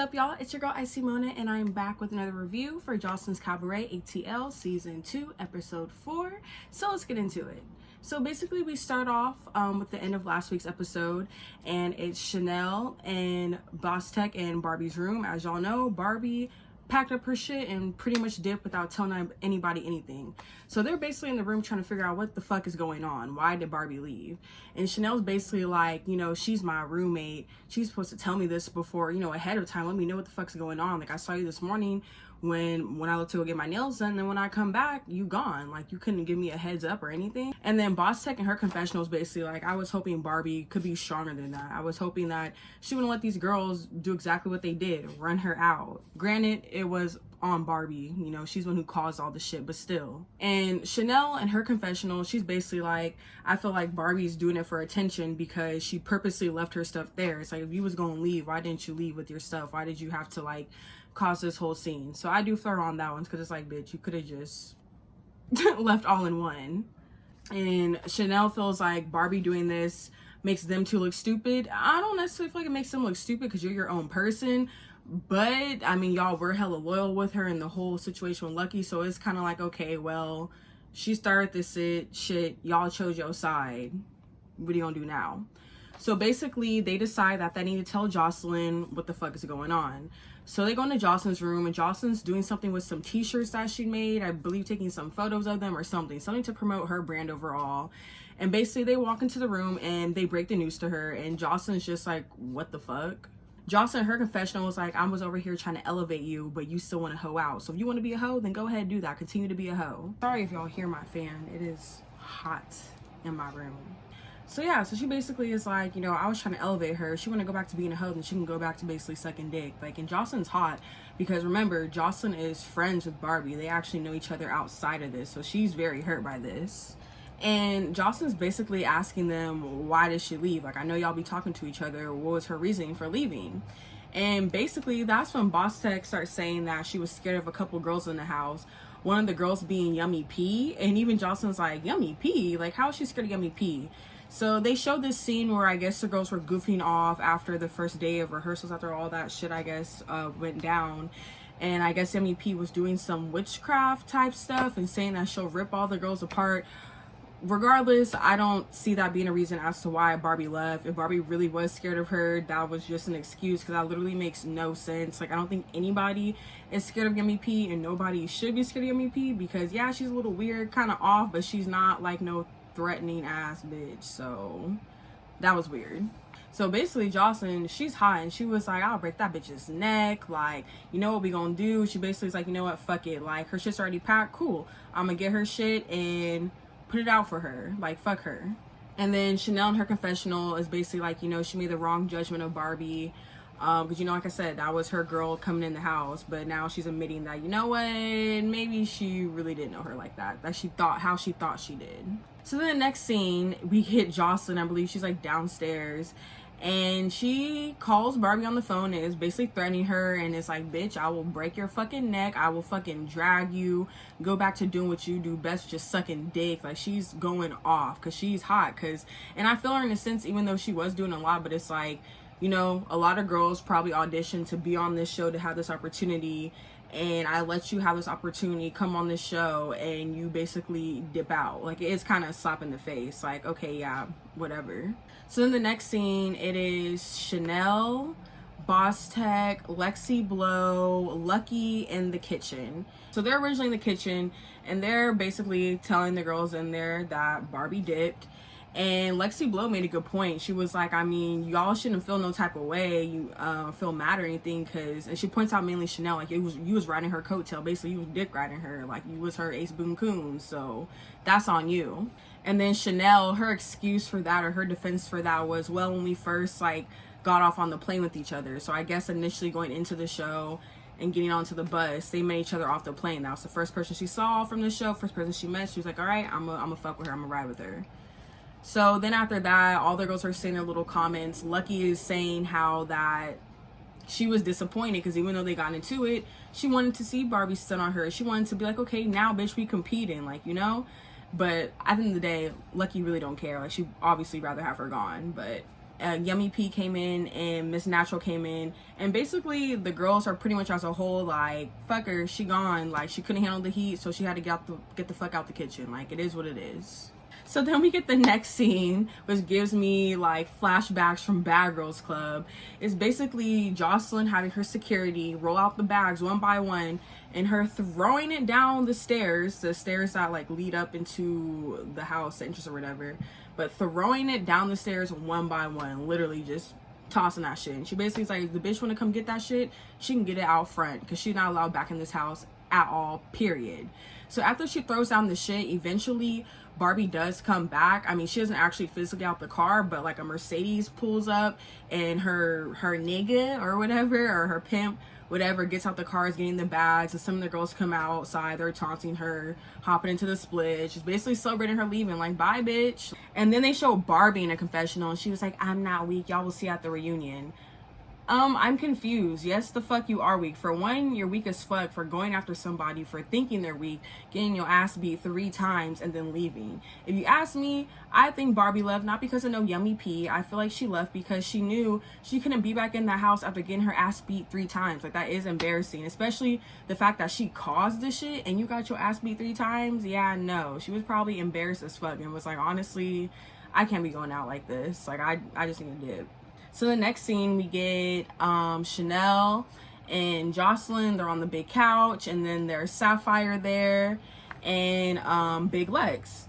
up, y'all? It's your girl Icy Mona, and I'm back with another review for Joseline'S Cabaret ATL Season 2, Episode 4. So let's get into it. So basically, we start off with the end of last week's episode, and it's Chanel and Boss Tech in Barbie's room. As y'all know, Barbie packed up her shit and pretty much dipped without telling anybody anything. So they're basically in the room trying to figure out what the fuck is going on. Why did Barbie leave? And Chanel's basically like, you know, she's my roommate. She's supposed to tell me this before, you know, ahead of time. Let me know what the fuck's going on. Like, I saw you this morning when I looked to go get my nails done, and then when I come back, you gone. Like, you couldn't give me a heads up or anything. And then Boss Tech in her confessional is basically like, I was hoping Barbie could be stronger than that. I was hoping that she wouldn't let these girls do exactly what they did, run her out. Granted, it was on Barbie, you know, she's the one who caused all the shit, but still. And Chanel in her confessional, she's basically like, I feel like Barbie's doing it for attention because she purposely left her stuff there. It's like, if you was gonna leave, why didn't you leave with your stuff? Why did you have to like cause this whole scene? So I do feel her on that one, because it's like, bitch, you could have just left all in one. And Chanel feels like Barbie doing this makes them two look stupid. I don't necessarily feel like it makes them look stupid because you're your own person. But, I mean, y'all were hella loyal with her in the whole situation with Lucky. So it's kind of like, okay, well, she started this shit. Y'all chose your side. What are you gonna do now? So basically, they decide that they need to tell Joseline what the fuck is going on. So they go into Joseline's room, and Joseline's doing something with some t-shirts that she made. I believe taking some photos of them or something to promote her brand overall. And basically, they walk into the room, and they break the news to her. And Joseline's just like, what the fuck? Jocelyn, her confessional was like, I was over here trying to elevate you, but you still want to hoe out. So if you want to be a hoe, then go ahead and do that. Continue to be a hoe. Sorry if y'all hear my fan. It is hot in my room. So yeah, so she basically is like, you know, I was trying to elevate her. She want to go back to being a hoe, then she can go back to basically sucking dick. Like, and Joseline's hot because remember, Joseline is friends with Barbie. They actually know each other outside of this. So she's very hurt by this. And Joseline's basically asking them, why did she leave? Like, I know y'all be talking to each other. What was her reasoning for leaving? And basically, that's when Boss Tech starts saying that she was scared of a couple girls in the house. One of the girls being Yummy P. And even Joseline's like, Yummy P? Like, how is she scared of Yummy P? So they showed this scene where I guess the girls were goofing off after the first day of rehearsals, after all that shit, I guess, went down. And I guess Yummy P was doing some witchcraft type stuff and saying that she'll rip all the girls apart. Regardless, I don't see that being a reason as to why Barbie left. If Barbie really was scared of her, that was just an excuse, because that literally makes no sense. Like, I don't think anybody is scared of Yummy P, and nobody should be scared of Yummy P, because yeah, she's a little weird, kind of off, but she's not like no threatening ass bitch. So that was weird. So basically, Jocelyn, she's hot, and she was like, I'll break that bitch's neck. Like, you know what we gonna do? She basically was like, you know what, fuck it. Like, her shit's already packed. Cool. I'm gonna get her shit and put it out for her. Like, fuck her. And then Chanel in her confessional is basically like, you know, she made the wrong judgment of Barbie. Because, you know, like I said, that was her girl coming in the house. But now she's admitting that, you know what, maybe she really didn't know her like that. That she thought, how she thought she did. So then the next scene, we hit Jocelyn. I believe she's like downstairs. And she calls Barbie on the phone and is basically threatening her, and it's like, bitch, I will break your fucking neck. I will fucking drag you. Go back to doing what you do best, just sucking dick. Like, she's going off because she's hot. And I feel her in a sense, even though she was doing a lot, but it's like, you know, a lot of girls probably auditioned to be on this show, to have this opportunity. And I let you have this opportunity, come on this show, and you basically dip out. Like, it's kind of a slap in the face. Like, okay, yeah, whatever. So then the next scene, it is Chanel, Boss Tech, Lexi Blow, Lucky in the kitchen. So they're originally in the kitchen, and they're basically telling the girls in there that Barbie dipped. And Lexi Blow made a good point. She was like, I mean, y'all shouldn't feel no type of way, you feel mad or anything, because, and she points out mainly Chanel, like, you was riding her coattail. Basically, you was dick riding her, like, you was her ace boon coon, so that's on you. And then Chanel, her excuse for that, or her defense for that, was, well, when we first like got off on the plane with each other. So I guess initially going into the show and getting onto the bus, they met each other off the plane. That was the first person she saw from the show, first person she met. She was like, all right, I'm gonna fuck with her, I'm gonna ride with her. So then after that, all the girls are saying their little comments. Lucky is saying how that she was disappointed because even though they got into it, she wanted to see Barbie sit on her. She wanted to be like, okay, now bitch, we competing, like, you know. But at the end of the day, Lucky really don't care. Like, she obviously rather have her gone. But Yummy P came in and Miss Natural came in, and basically the girls are pretty much as a whole like, fuck her, she gone, like she couldn't handle the heat, so she had to get the fuck out the kitchen. Like, it is what it is. So then we get the next scene, which gives me like flashbacks from Bad Girls Club. It's basically Jocelyn having her security roll out the bags one by one, and her throwing it down the stairs that like lead up into the house, the entrance or whatever, but throwing it down the stairs one by one, literally just tossing that shit. And she basically is like, if the bitch want to come get that shit, she can get it out front, because she's not allowed back in this house at all, period. So after she throws down the shit, eventually Barbie does come back. I mean, she doesn't actually physically out the car, but like a Mercedes pulls up, and her nigga or whatever, or her pimp, whatever, gets out the car, is getting the bags, and some of the girls come outside, they're taunting her, hopping into the split. She's basically celebrating her leaving, like, bye bitch. And then they show Barbie in a confessional, and she was like, I'm not weak, y'all will see at the reunion. I'm confused. Yes, the fuck you are weak. For one, you're weak as fuck for going after somebody, for thinking they're weak, getting your ass beat 3 times, and then leaving. If you ask me, I think Barbie left not because of no Yummy P. I feel like she left because she knew she couldn't be back in the house after getting her ass beat 3 times. Like, that is embarrassing, especially the fact that she caused this shit and you got your ass beat 3 times. Yeah, no, she was probably embarrassed as fuck and was like, honestly, I can't be going out like this. Like, I just need to dip. So the next scene, we get Chanel and Jocelyn. They're on the big couch, and then there's Sapphire there, and Big Lex,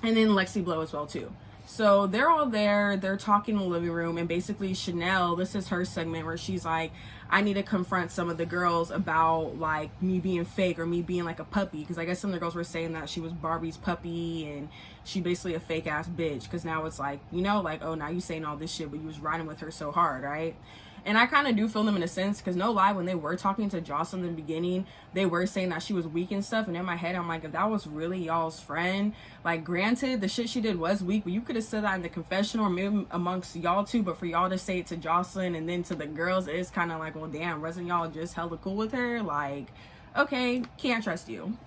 and then Lexi Blow as well too. So they're all there, they're talking in the living room, and basically Chanel, this is her segment where she's like, I need to confront some of the girls about like me being fake, or me being like a puppy, because I guess some of the girls were saying that she was Barbie's puppy and she basically a fake ass bitch, because now it's like, you know, like, oh, now you saying all this shit, but you was riding with her so hard, right? And I kind of do feel them in a sense, because no lie, when they were talking to Jocelyn in the beginning, they were saying that she was weak and stuff, and in my head I'm like, if that was really y'all's friend, like, granted the shit she did was weak, but you could have said that in the confessional, or maybe amongst y'all too, but for y'all to say it to Jocelyn and then to the girls, it's kind of like, well, damn, wasn't y'all just hella cool with her? Like, okay, can't trust you.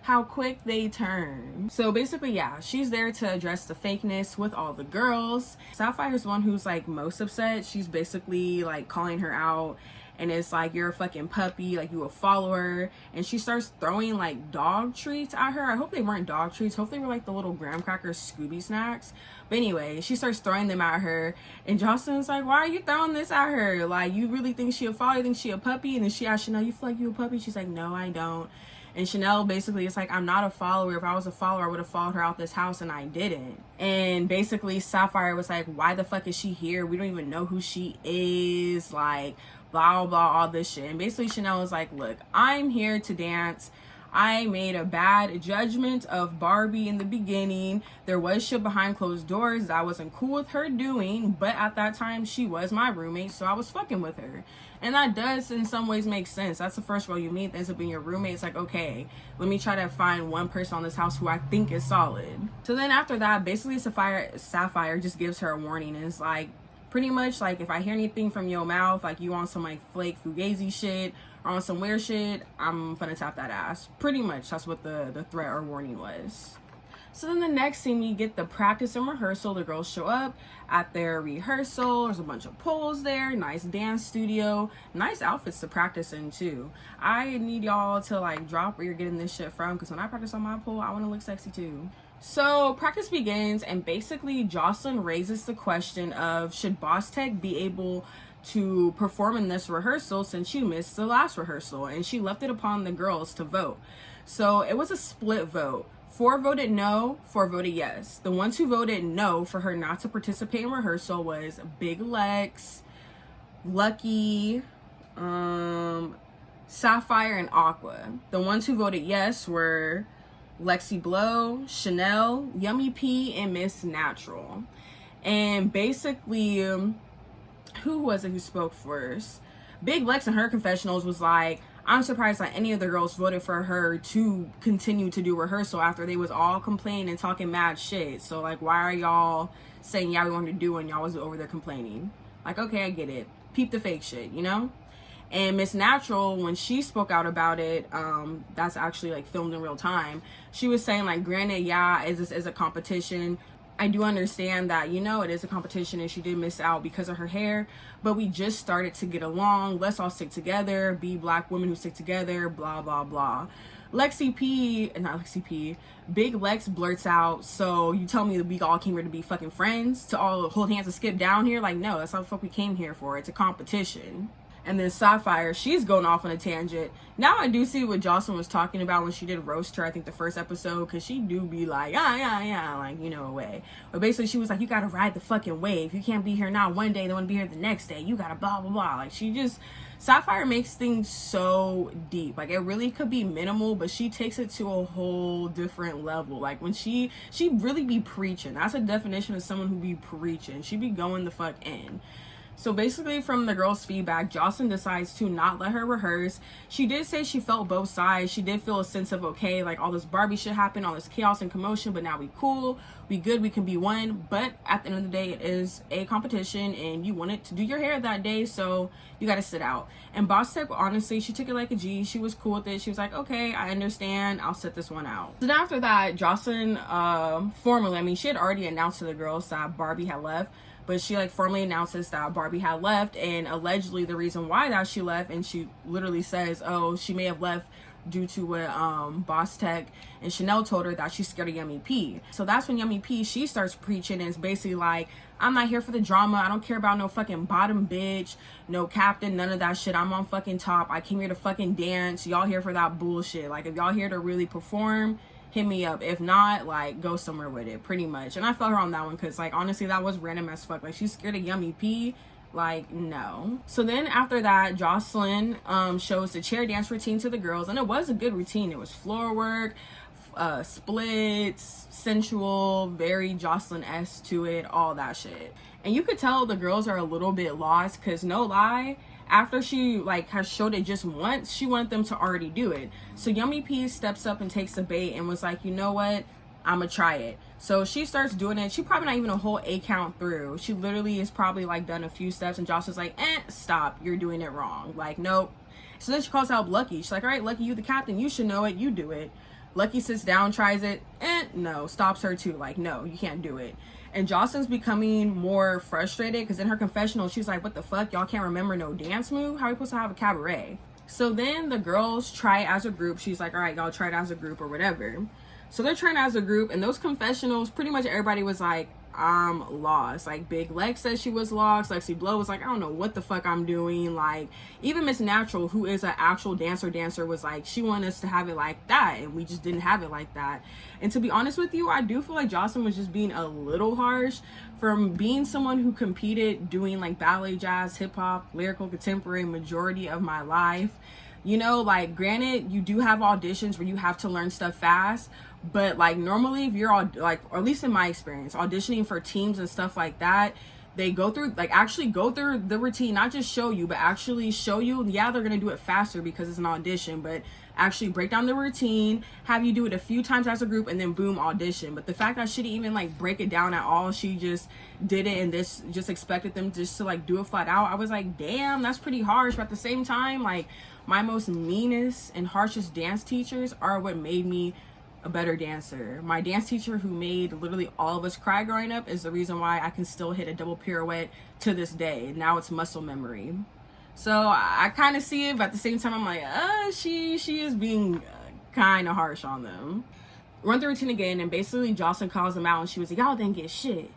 How quick they turn. So basically, yeah, she's there to address the fakeness with all the girls. Sapphire's the one who's like most upset. She's basically like calling her out, and it's like, you're a fucking puppy, like you a follower. And she starts throwing like dog treats at her. I hope they weren't dog treats. Hope they were like the little graham crackers Scooby snacks. But anyway, she starts throwing them at her, and Jocelyn's like, why are you throwing this at her? Like, you really think she a follower? You think she a puppy? And then she asked Chanel, you feel like you a puppy? She's like, no, I don't. And Chanel basically is like, I'm not a follower. If I was a follower, I would have followed her out this house, and I didn't. And basically Sapphire was like, why the fuck is she here? We don't even know who she is. Like, blah, blah, all this shit. And basically Chanel was like, look, I'm here to dance. I made a bad judgment of Barbie in the beginning. There was shit behind closed doors that I wasn't cool with her doing, but at that time she was my roommate, so I was fucking with her. And that does in some ways make sense. That's the first girl you meet that ends up being your roommate. It's like, okay, let me try to find one person on this house who I think is solid. So then after that, basically Sapphire just gives her a warning, and it's like, pretty much like, if I hear anything from your mouth, like you on some like flake fugazi shit or on some weird shit, I'm gonna tap that ass. Pretty much that's what the threat or warning was. So then the next scene, we get the practice and rehearsal. The girls show up at their rehearsal. There's a bunch of poles there, nice dance studio, nice outfits to practice in too. I need y'all to like drop where you're getting this shit from, because when I practice on my pole, I want to look sexy too. So practice begins, and basically Jocelyn raises the question of, should Boss Tech be able to perform in this rehearsal since you missed the last rehearsal? And she left it upon the girls to vote. So it was a split vote. 4 voted no, 4 voted yes. The ones who voted no for her not to participate in rehearsal was Big Lex, Lucky, Sapphire, and Aqua. The ones who voted yes were Lexi Blow, Chanel, Yummy P, and Miss Natural. And basically, who was it who spoke first? Big Lex in her confessionals was like, I'm surprised that any of the girls voted for her to continue to do rehearsal after they was all complaining and talking mad shit. So like, why are y'all saying yeah we wanted to do when y'all was over there complaining? Like, okay, I get it. Peep the fake shit, you know? And Miss Natural, when she spoke out about it, that's actually like filmed in real time, she was saying like, granted, yeah, this is a competition, I do understand that, you know, it is a competition and she did miss out because of her hair, but we just started to get along. Let's all stick together, be black women who stick together, blah, blah, blah. Big Lex blurts out, so you tell me that we all came here to be fucking friends, to all hold hands and skip down here? Like, no, that's not the fuck we came here for. It's a competition. And then Sapphire, she's going off on a tangent. Now I do see what Jocelyn was talking about when she did roast her, I think the first episode, because she do be like, yeah, like, you know, away. But basically she was like, you gotta ride the fucking wave. You can't be here now one day, then want to be here the next day. You gotta blah, blah, blah. Like, she just, Sapphire makes things so deep. Like, it really could be minimal, but she takes it to a whole different level. Like, when she really be preaching. That's a definition of someone who be preaching. She be going the fuck in. So basically, from the girls' feedback, Jocelyn decides to not let her rehearse. She did say she felt both sides. She did feel a sense of, okay, like, all this Barbie shit happened, all this chaos and commotion, but now we cool, we good, we can be one. But at the end of the day, it is a competition, and you wanted to do your hair that day, so you gotta sit out. And Boss Tech, honestly, she took it like a G. She was cool with it. She was like, okay, I understand, I'll sit this one out. So then after that, Jocelyn formally, I mean, she had already announced to the girls that Barbie had left, but she like formally announces that Barbie had left, and allegedly the reason why that she left, and she literally says, oh, she may have left due to what Boss Tech and Chanel told her, that she's scared of Yummy P. So that's when Yummy P, she starts preaching, and it's basically like, I'm not here for the drama. I don't care about no fucking bottom bitch, no captain, none of that shit. I'm on fucking top. I came here to fucking dance. Y'all here for that bullshit. Like, if y'all here to really perform, hit me up. If not, like, go somewhere with it, pretty much. And I felt her on that one, because, like, honestly, that was random as fuck. Like, she's scared of Yummy P. Like, no. So then after that, Jocelyn shows the chair dance routine to the girls, and it was a good routine. It was floor work, splits, sensual, very Jocelyn-esque to it, all that shit. And you could tell the girls are a little bit lost, because no lie, after she like has showed it just once, she wanted them to already do it. So Yummy P steps up and takes the bait and was like, you know what, I'ma try it. So she starts doing it. She probably not even a whole 8 count through. She literally is probably like done a few steps, and Josh was like, stop, you're doing it wrong. Like, nope. So then she calls out Lucky. She's like, all right, Lucky, you the captain, you should know it, you do it. Lucky sits down, tries it, no, stops her too. Like, no, you can't do it. And Jocelyn's becoming more frustrated, because in her confessional, she's like, what the fuck? Y'all can't remember no dance move? How are we supposed to have a cabaret? So then the girls try it as a group. She's like, all right, y'all try it as a group or whatever. So they're trying as a group, and those confessionals, pretty much everybody was like, I'm lost. Like, Big Lex said she was lost. Lexi Blow was like, I don't know what the fuck I'm doing. Like, even Miss Natural, who is an actual dancer, was like, she wanted us to have it like that, and we just didn't have it like that. And to be honest with you, I do feel like Jocelyn was just being a little harsh. From being someone who competed doing like ballet, jazz, hip-hop, lyrical, contemporary majority of my life, you know, like, granted, you do have auditions where you have to learn stuff fast, but like normally if you're all like, or at least in my experience, auditioning for teams and stuff like that, they go through, like, actually go through the routine, not just show you, but actually show you. Yeah, they're gonna do it faster because it's an audition, but actually break down the routine, have you do it a few times as a group, and then boom, audition. But the fact that she didn't even like break it down at all, she just did it, and this just expected them just to like do it flat out. I was like, damn, that's pretty harsh. But at the same time, like, my most meanest and harshest dance teachers are what made me a better dancer. My dance teacher, who made literally all of us cry growing up, is the reason why I can still hit a double pirouette to this day. Now it's muscle memory. So I kind of see it, but at the same time, I'm like, she is being kind of harsh on them. Run the routine again, and basically Jocelyn calls them out, and she was like, y'all didn't get shit.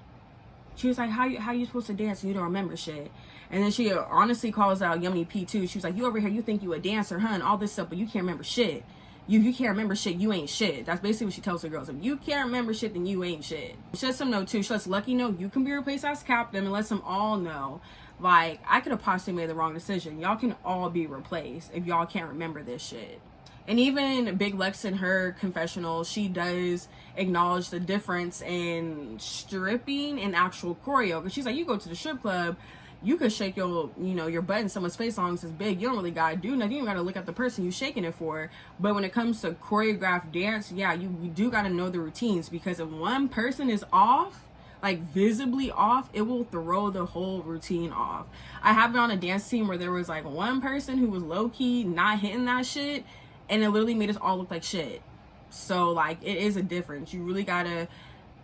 She was like, how you supposed to dance and you don't remember shit? And then she honestly calls out Yummy P too. She was like, you over here, you think you a dancer, huh, and all this stuff, but you can't remember shit. You can't remember shit, you ain't shit. That's basically what she tells the girls. If you can't remember shit, then you ain't shit. She lets them know too. She lets Lucky know you can be replaced as captain, and lets them all know, like, I could have possibly made the wrong decision. Y'all can all be replaced if y'all can't remember this shit. And even Big Lex in her confessional, she does acknowledge the difference in stripping and actual choreo. Because she's like, you go to the strip club, you could shake your, you know, your butt in someone's face as long as it's big. You don't really gotta do nothing. You don't gotta look at the person you shaking it for. But when it comes to choreographed dance, yeah, you do gotta know the routines. Because if one person is off, like visibly off, it will throw the whole routine off. I have been on a dance team where there was like one person who was low-key not hitting that shit, and it literally made us all look like shit. So like, it is a difference. You really gotta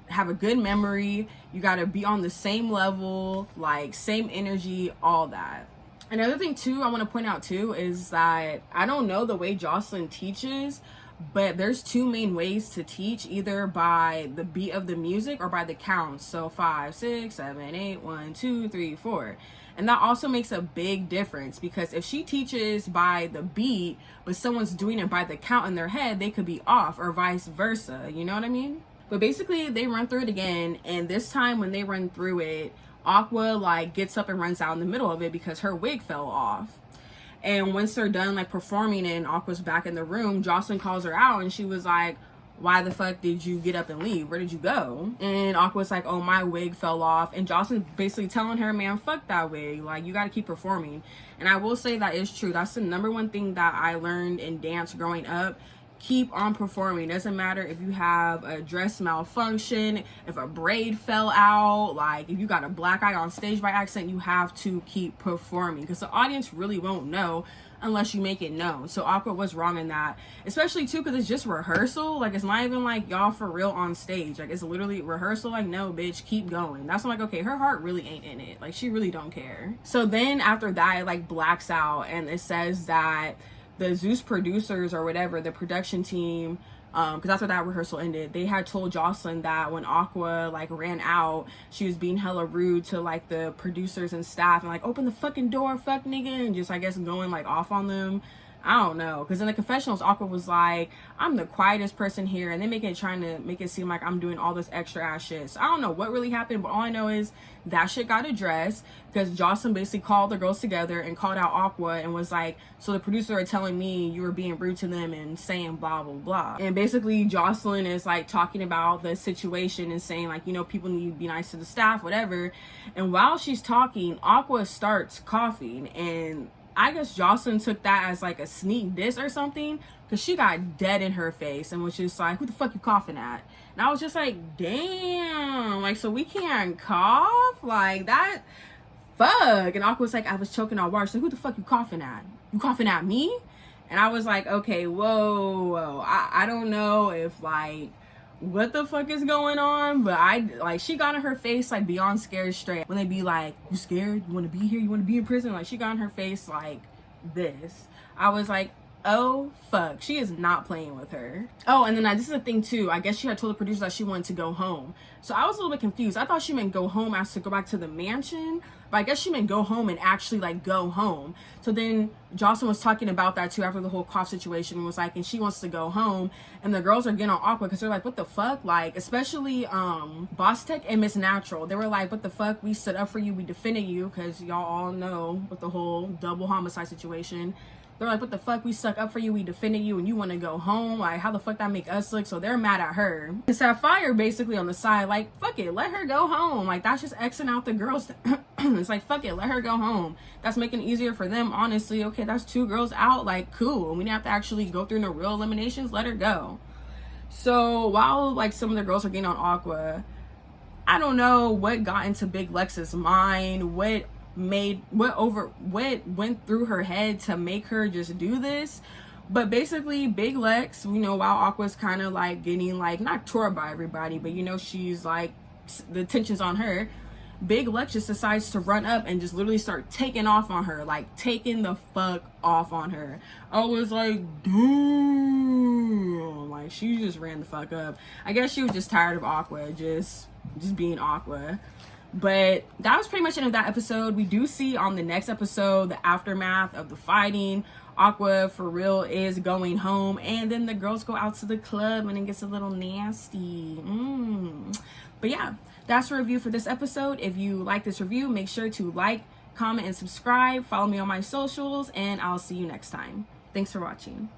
have a good memory. You got to be on the same level, like same energy, all that. Another thing too I want to point out too is that I don't know the way Joseline teaches, but there's two main ways to teach, either by the beat of the music or by the counts. So 5, 6, 7, 8, 1, 2, 3, 4. And that also makes a big difference, because if she teaches by the beat but someone's doing it by the count in their head, they could be off, or vice versa, you know what I mean? But basically they run through it again, and this time when they run through it, Aqua like gets up and runs out in the middle of it because her wig fell off. And once they're done like performing it and Aqua's back in the room, Joseline calls her out and she was like, why the fuck did you get up and leave? Where did you go? And Aqua's like, oh, my wig fell off. And Joseline's basically telling her, man, fuck that wig. Like, you got to keep performing. And I will say that is true. That's the number one thing that I learned in dance growing up. Keep on performing. Doesn't matter if you have a dress malfunction, if a braid fell out, like if you got a black eye on stage by accident, you have to keep performing, because the audience really won't know unless you make it known. So Aqua was wrong in that, especially too because it's just rehearsal. Like, it's not even like y'all for real on stage. Like, it's literally rehearsal. Like, no, bitch, keep going. That's when, like, okay, her heart really ain't in it. Like, she really don't care. So then after that, it like blacks out and it says that the Zeus producers or whatever, the production team, because that's where that rehearsal ended, they had told Joseline that when Aqua like ran out, she was being hella rude to like the producers and staff and like, open the fucking door, fuck nigga, and just I guess going like off on them. I don't know, because in the confessionals, Aqua was like, I'm the quietest person here, and they trying to make it seem like I'm doing all this extra ass shit. So I don't know what really happened, but all I know is that shit got addressed, because Joseline basically called the girls together and called out Aqua and was like, so the producer are telling me you were being rude to them and saying blah blah blah. And basically Joseline is like talking about the situation and saying like, you know, people need to be nice to the staff, whatever. And while she's talking, Aqua starts coughing, and I guess Joseline took that as like a sneak diss or something, because she got dead in her face and was just like, who the fuck you coughing at? And I was just like, damn, like, so we can't cough? Like, that, fuck. And Aqua was like, I was choking on water. So who the fuck you coughing at? You coughing at me? And I was like, okay, whoa. I don't know if like, what the fuck is going on, but I like, she got in her face like beyond scared straight. When they be like, you scared, you want to be here, you want to be in prison, like she got in her face like this. I was like, oh fuck, she is not playing with her. Oh, and then this is the thing too, I guess she had told the producer that she wanted to go home. So I was a little bit confused. I thought she meant go home as to go back to the mansion, but I guess she meant go home and actually like go home. So then Joseline was talking about that too after the whole cough situation, was like, and she wants to go home, and the girls are getting all awkward because they're like, what the fuck? Like, especially Boss Tech and Miss Natural, they were like, what the fuck, we stood up for you, we defended you, because y'all all know with the whole double homicide situation. They're like, what the fuck, we stuck up for you, we defended you, and you want to go home? Like, how the fuck that make us look? So they're mad at her. And Sapphire basically on the side, like, fuck it, let her go home. Like, that's just Xing out the girls. It's like, fuck it, let her go home. That's making it easier for them, honestly. Okay, that's 2 girls out, like, cool. We didn't have to actually go through no real eliminations, let her go. So while, like, some of the girls are getting on Aqua, I don't know what got into Big Lex's mind, what went through her head to make her just do this. But basically Big Lex, you know, while Aqua's kind of like getting like not tore by everybody, but you know, she's like, the tension's on her, Big Lex just decides to run up and just literally start taking off on her, like taking the fuck off on her. I was like, damn, like she just ran the fuck up. I guess she was just tired of Aqua just being Aqua. But that was pretty much the end of that episode. We do see on the next episode the aftermath of the fighting. Aqua for real is going home, and then the girls go out to the club and it gets a little nasty. But yeah, that's the review for this episode. If you like this review, make sure to like, comment, and subscribe. Follow me on my socials, and I'll see you next time. Thanks for watching.